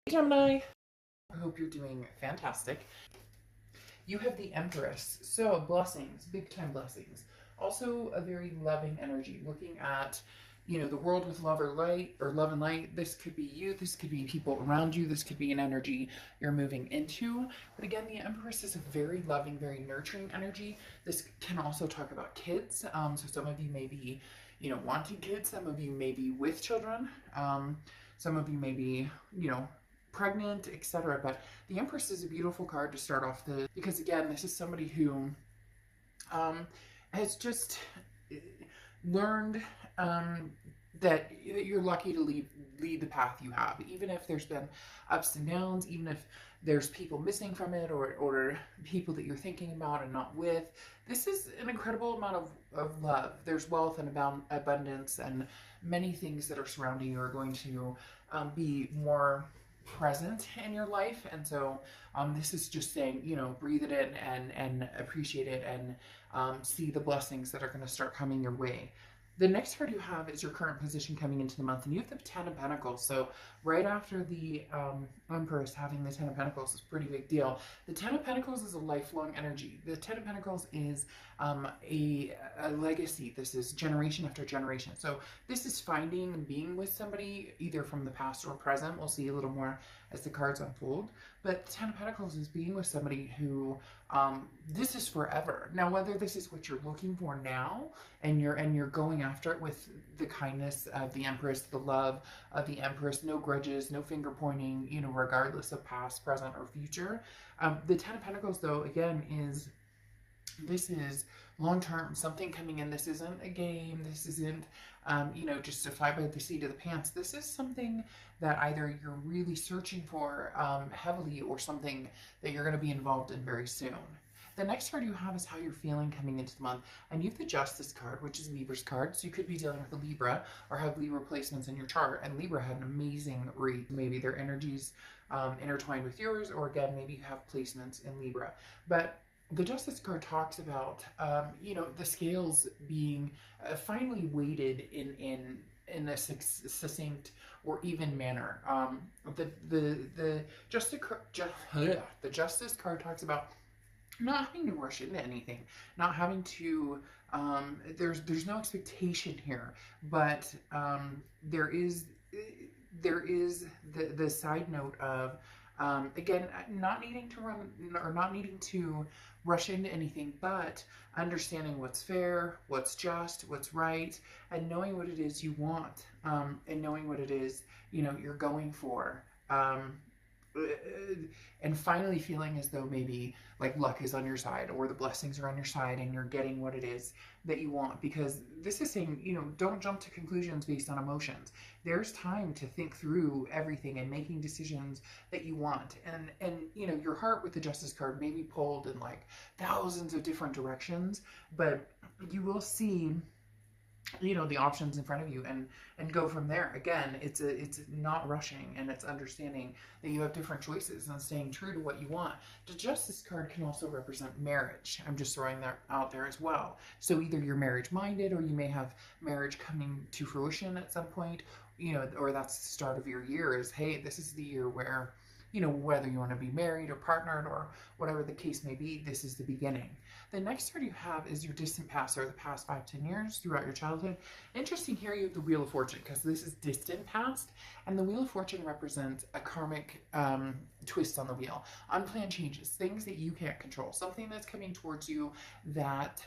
Gemini, I hope you're doing fantastic. You have the Empress, so blessings, big time blessings. Also a very loving energy, looking at, the world with love or light or love and light. This could be you, this could be people around you, this could be an energy you're moving into. But again, the Empress is a very loving, very nurturing energy. This can also talk about kids. So some of you may be, wanting kids, some of you may be with children, some of you may be, pregnant, etc. But the Empress is a beautiful card to start off because again, this is somebody who has just learned that you're lucky to lead the path you have, even if there's been ups and downs, even if there's people missing from it, or people that you're thinking about and not with. This is an incredible amount of love. There's wealth and abundance, and many things that are surrounding you are going to be more present in your life. And so this is just saying, breathe it in and appreciate it, and see the blessings that are going to start coming your way. The next card you have is your current position coming into the month, and you have the Ten of Pentacles. So right after the Empress, having the Ten of Pentacles is a pretty big deal. The Ten of Pentacles is a lifelong energy. The Ten of Pentacles is a legacy. This is generation after generation. So this is finding and being with somebody either from the past or present. We'll see a little more as the cards unfold. But the Ten of Pentacles is being with somebody who this is forever. Now, whether this is what you're looking for now, and you're going after it with the kindness of the Empress, the love of the Empress, no grudges, no finger pointing, regardless of past, present, or future. The Ten of Pentacles, though, again, this is long term, something coming in. This isn't a game. This isn't, just a fly by the seat of the pants. This is something that either you're really searching for heavily, or something that you're going to be involved in very soon. The next card you have is how you're feeling coming into the month. And you have the Justice card, which is Libra's card. So you could be dealing with a Libra or have Libra placements in your chart. And Libra had an amazing read. Maybe their energies intertwined with yours, or again, maybe you have placements in Libra. But the Justice card talks about, the scales being finally weighted in a succinct or even manner. The Justice card talks about not having to rush into anything, not having to, there's no expectation here, but there is the side note of, again, not needing to run or not needing to rush into anything, but understanding what's fair, what's just, what's right, and knowing what it is you want, and knowing what it is, you're going for. And finally feeling as though maybe like luck is on your side, or the blessings are on your side, and you're getting what it is that you want. Because this is saying, don't jump to conclusions based on emotions. There's time to think through everything and making decisions that you want. And your heart with the Justice card may be pulled in like thousands of different directions, but you will see the options in front of you, and go from there. Again, it's not rushing, and it's understanding that you have different choices and staying true to what you want. The Justice card can also represent marriage. I'm just throwing that out there as well. So either you're marriage minded, or you may have marriage coming to fruition at some point, or that's the start of your year, is, hey, this is the year where, whether you want to be married or partnered or whatever the case may be, this is the beginning. The next card you have is your distant past, or the past 5-10 years throughout your childhood. Interesting here, you have the Wheel of Fortune, because this is distant past, and the Wheel of Fortune represents a karmic twist on the wheel. Unplanned changes, things that you can't control, something that's coming towards you that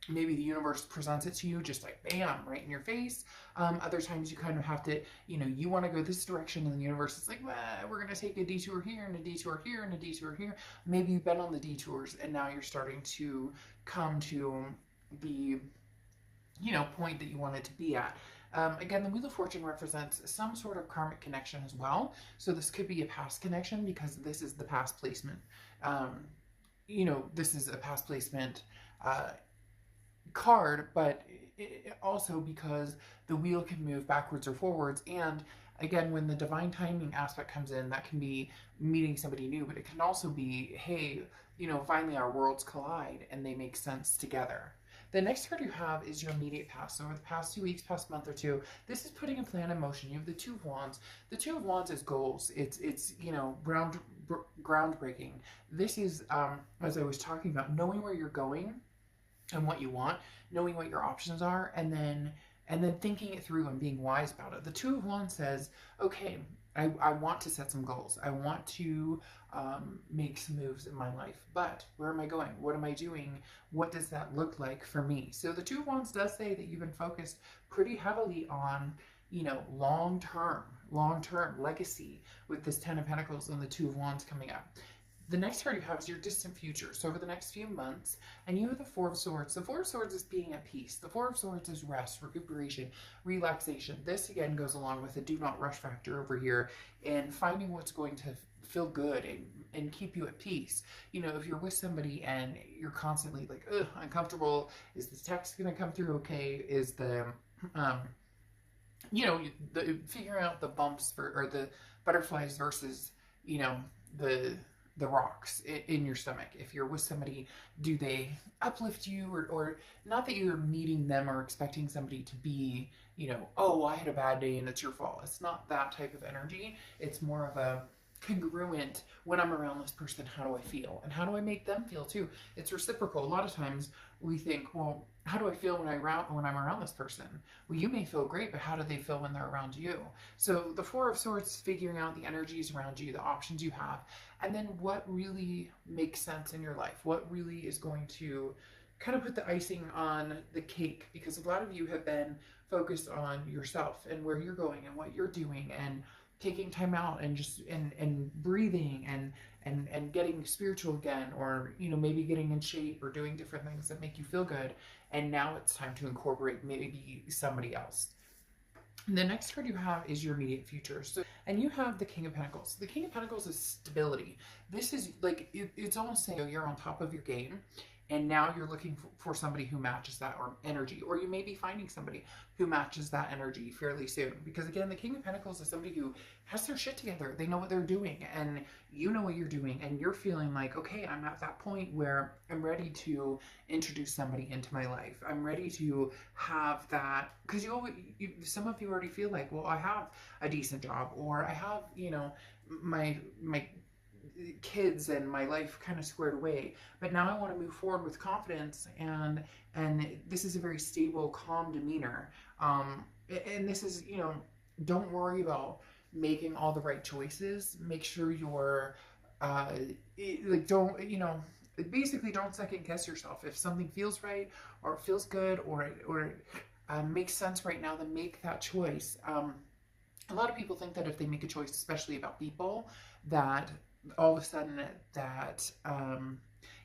maybe the universe presents it to you just like bam, right in your face. Other times you kind of have to, you want to go this direction, and the universe is like, well, we're going to take a detour here and a detour here and a detour here. Maybe you've been on the detours, and now you're starting to come to the, point that you wanted to be at. Again, the Wheel of Fortune represents some sort of karmic connection as well. So this could be a past connection, because this is the past placement. This is a past placement card, but also because the wheel can move backwards or forwards. And again, when the divine timing aspect comes in, that can be meeting somebody new, but it can also be, hey, finally our worlds collide and they make sense together. The next card you have is your immediate past. So over the past 2 weeks, past month or two, this is putting a plan in motion. You have the Two of Wands. The Two of Wands is goals. It's groundbreaking. This is, as I was talking about, knowing where you're going and what you want, knowing what your options are, and then thinking it through and being wise about it. The Two of Wands says, okay, I want to set some goals. I want to make some moves in my life, but where am I going? What am I doing? What does that look like for me? So the Two of Wands does say that you've been focused pretty heavily on, long-term legacy with this Ten of Pentacles and the Two of Wands coming up. The next card you have is your distant future. So over the next few months, and you have the Four of Swords. The Four of Swords is being at peace. The Four of Swords is rest, recuperation, relaxation. This again goes along with the do not rush factor over here and finding what's going to feel good and keep you at peace. If you're with somebody and you're constantly like, ugh, uncomfortable, is this text going to come through okay? Is the, figuring out the bumps or the butterflies versus, the rocks in your stomach. If you're with somebody, do they uplift you or not that you're meeting them or expecting somebody to be, oh, I had a bad day and it's your fault. It's not that type of energy. It's more of a congruent, when I'm around this person, how do I feel? And how do I make them feel too? It's reciprocal. A lot of times we think, well, how do I feel when I'm around this person? Well, you may feel great, but how do they feel when they're around you? So the Four of Swords is figuring out the energies around you, the options you have, and then what really makes sense in your life, what really is going to kind of put the icing on the cake, because a lot of you have been focused on yourself and where you're going and what you're doing and taking time out and just and breathing and getting spiritual again, or maybe getting in shape or doing different things that make you feel good. And now it's time to incorporate maybe somebody else. The next card you have is your immediate future. So, and you have the King of Pentacles. The King of Pentacles is stability. This is like, it's almost saying you're on top of your game, and now you're looking for somebody who matches that or energy, or you may be finding somebody who matches that energy fairly soon. Because again, the King of Pentacles is somebody who has their shit together. They know what they're doing, and you know what you're doing, and you're feeling like, okay, I'm at that point where I'm ready to introduce somebody into my life. I'm ready to have that, because some of you already feel like, well, I have a decent job, or I have, my kids and my life kind of squared away, but now I want to move forward with confidence, and this is a very stable, calm demeanor, and this is, don't worry about making all the right choices. Make sure you're basically don't second guess yourself. If something feels right or feels good or makes sense right now, then make that choice. A lot of people think that if they make a choice, especially about people, that all of a sudden that,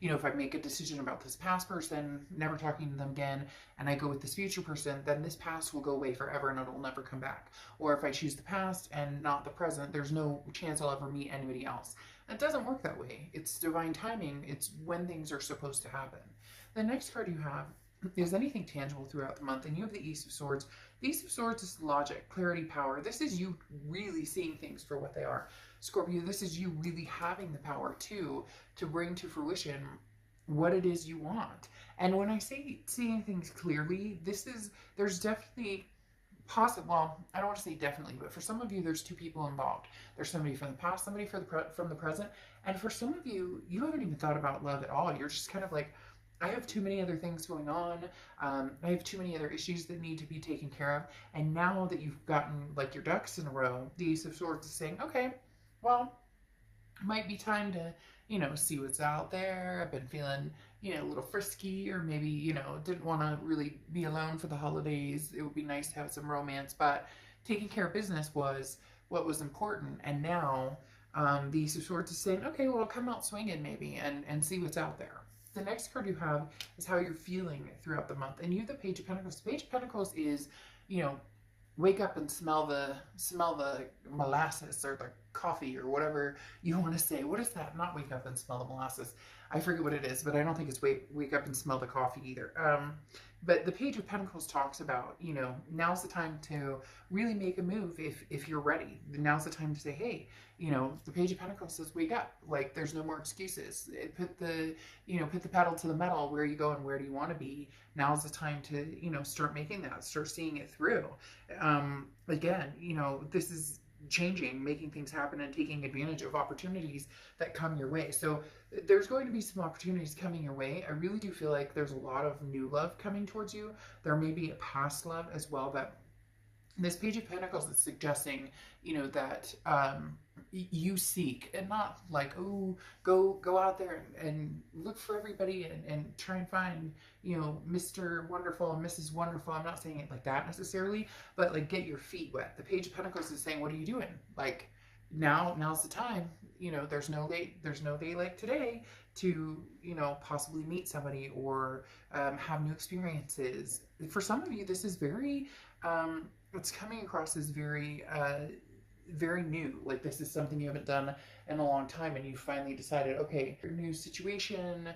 if I make a decision about this past person, never talking to them again, and I go with this future person, then this past will go away forever and it'll never come back. Or if I choose the past and not the present, there's no chance I'll ever meet anybody else. It doesn't work that way. It's divine timing. It's when things are supposed to happen. The next card you have is anything tangible throughout the month, and you have the Ace of Swords. The Ace of Swords is logic, clarity, power. This is you really seeing things for what they are. Scorpio, this is you really having the power to bring to fruition what it is you want. And when I say seeing things clearly, there's definitely well, I don't want to say definitely, but for some of you, there's two people involved. There's somebody from the past, somebody from the present, and for some of you, you haven't even thought about love at all. You're just kind of like, I have too many other things going on. I have too many other issues that need to be taken care of. And now that you've gotten like your ducks in a row, the Ace of Swords is saying, okay, well, it might be time to, see what's out there. I've been feeling, a little frisky, or maybe, didn't want to really be alone for the holidays. It would be nice to have some romance, but taking care of business was what was important. And now the Ace of Swords is saying, okay, well, come out swinging maybe and see what's out there. The next card you have is how you're feeling throughout the month. And you have the Page of Pentacles. The Page of Pentacles is, wake up and smell the molasses or the coffee or whatever you want to say. What is that? Not wake up and smell the molasses. I forget what it is, but I don't think it's wake up and smell the coffee either. But the Page of Pentacles talks about, you know, now's the time to really make a move if you're ready. Now's the time to say, hey, you know, the Page of Pentacles says wake up. Like, there's no more excuses. Put the pedal to the metal. Where are you going? Where do you want to be? Now's the time to, you know, start making that, start seeing it through. Again, you know, this is changing, making things happen, and taking advantage of opportunities that come your way. So there's going to be some opportunities coming your way. I really do feel like there's a lot of new love coming towards you. There may be a past love as well, but this Page of Pentacles is suggesting, you know, that you seek, and not like, oh, go out there and look for everybody and try and find, you know, Mr. Wonderful and Mrs. Wonderful. I'm not saying it like that necessarily, but like, get your feet wet. The Page of Pentacles is saying, what are you doing? Like, now's the time. You know, there's no day like today to, you know, possibly meet somebody or have new experiences. For some of you, this is very it's coming across as very very new. Like, this is something you haven't done in a long time, and you finally decided, okay, new situation,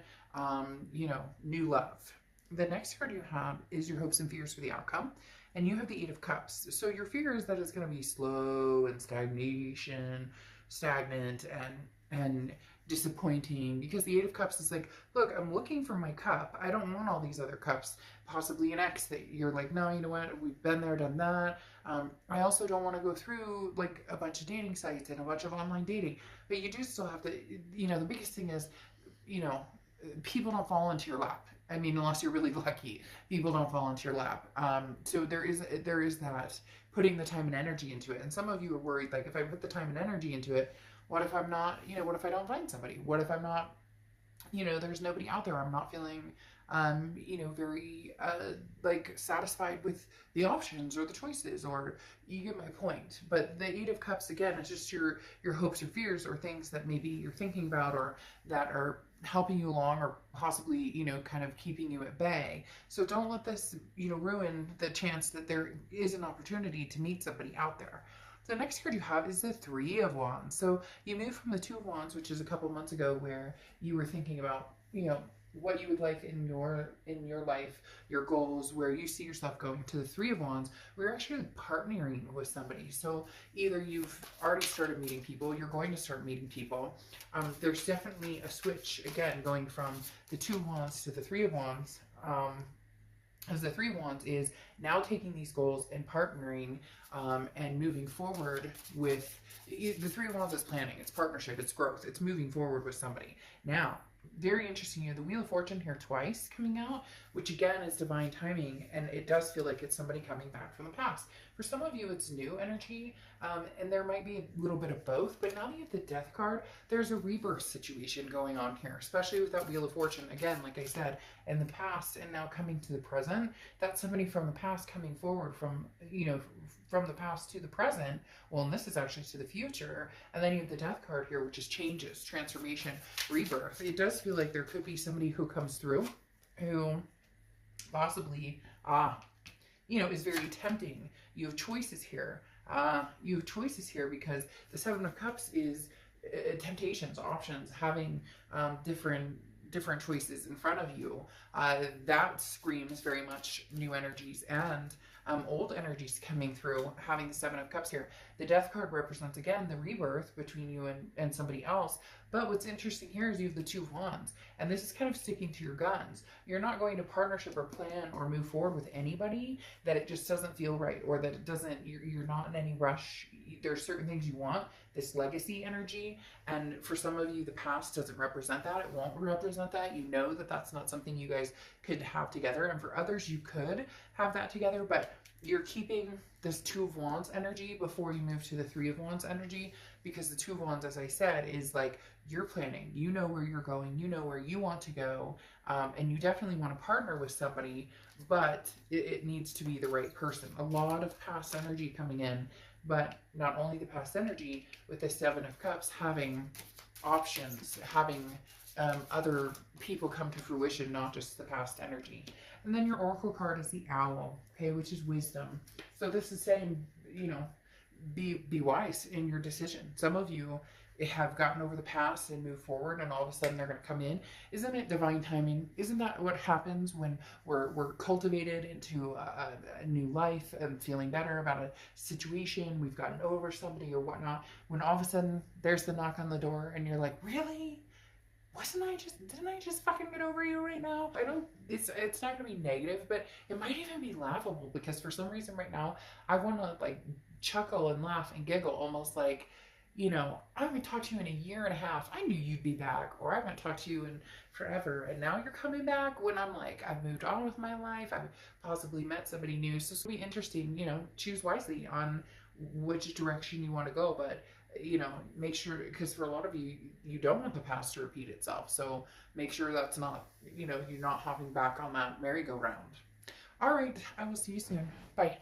you know, new love. The next card you have is your hopes and fears for the outcome, and you have the Eight of Cups. So your fear is that it's going to be slow and stagnant and disappointing, because the Eight of Cups is like, look, I'm looking for my cup. I don't want all these other cups. Possibly an ex that you're like, no, you know what? We've been there, done that. I also don't want to go through like a bunch of dating sites and a bunch of online dating. But you do still have to, you know, the biggest thing is, you know, people don't fall into your lap. I mean, unless you're really lucky, people don't fall into your lap. So there is that, putting the time and energy into it. And some of you are worried, like, if I put the time and energy into it, what if I'm not, you know, what if I don't find somebody? What if I'm not, you know, there's nobody out there. I'm not feeling, you know, very, like, satisfied with the options or the choices, or you get my point. But the Eight of Cups, again, is just your hopes or fears, or things that maybe you're thinking about, or that are helping you along, or possibly, you know, kind of keeping you at bay. So don't let this, you know, ruin the chance that there is an opportunity to meet somebody out there. The next card you have is the Three of Wands. So you moved from the Two of Wands, which is a couple months ago, where you were thinking about, you know, what you would like in your life, your goals, where you see yourself going, to the Three of Wands. We're actually partnering with somebody. So either you've already started meeting people, you're going to start meeting people. There's definitely a switch, again, going from the Two of Wands to the Three of Wands. As the Three of Wands is now taking these goals and partnering and moving forward with the Three of Wands is planning, it's partnership, it's growth, it's moving forward with somebody. Now, very interesting, you have the Wheel of Fortune here twice coming out, which again is divine timing, and it does feel like it's somebody coming back from the past. For some of you, it's new energy, and there might be a little bit of both, but now that you have the Death card, there's a rebirth situation going on here, especially with that Wheel of Fortune. Again, like I said, in the past and now coming to the present, that's somebody from the past coming forward from, you know, from the past to the present. Well, and this is actually to the future. And then you have the Death card here, which is changes, transformation, rebirth. It does feel like there could be somebody who comes through who possibly, you know, is very tempting. You have choices here. You have choices here because the Seven of Cups is temptations, options, having different choices in front of you. That screams very much new energies and old energies coming through, having the Seven of Cups here. The Death card represents, again, the rebirth between you and somebody else. But what's interesting here is you have the Two of Wands, and this is kind of sticking to your guns. You're not going to partnership or plan or move forward with anybody that it just doesn't feel right, or that it doesn't, you're not in any rush. There's certain things you want, this legacy energy, and for some of you, the past doesn't represent that. It won't represent that. You know that that's not something you guys could have together, and for others, you could have that together, but you're keeping this Two of Wands energy before you move to the Three of Wands energy, because the Two of Wands, as I said, is like, you're planning, you know where you're going, you know where you want to go, and you definitely want to partner with somebody, but it needs to be the right person. A lot of past energy coming in, but not only the past energy, with the Seven of Cups, having options, having other people come to fruition, not just the past energy. And then your Oracle card is the Owl, okay, which is wisdom. So this is saying, you know, be wise in your decision. Some of you have gotten over the past and moved forward, and all of a sudden they're going to come in. Isn't it divine timing? Isn't that what happens when we're cultivated into a new life and feeling better about a situation? We've gotten over somebody or whatnot. When all of a sudden there's the knock on the door, and you're like, really? Didn't I just fucking get over you right now? I don't, it's not gonna be negative, but it might even be laughable, because for some reason right now I want to like chuckle and laugh and giggle, almost like, I haven't talked to you in a year and a half. I knew you'd be back, or I haven't talked to you in forever, and now you're coming back, when I'm like, I've moved on with my life. I've possibly met somebody new. So it's gonna be interesting. Choose wisely on which direction you want to go, but make sure, because for a lot of you, you don't want the past to repeat itself. So make sure that's not, you're not hopping back on that merry-go-round. All right, I will see you soon. Bye.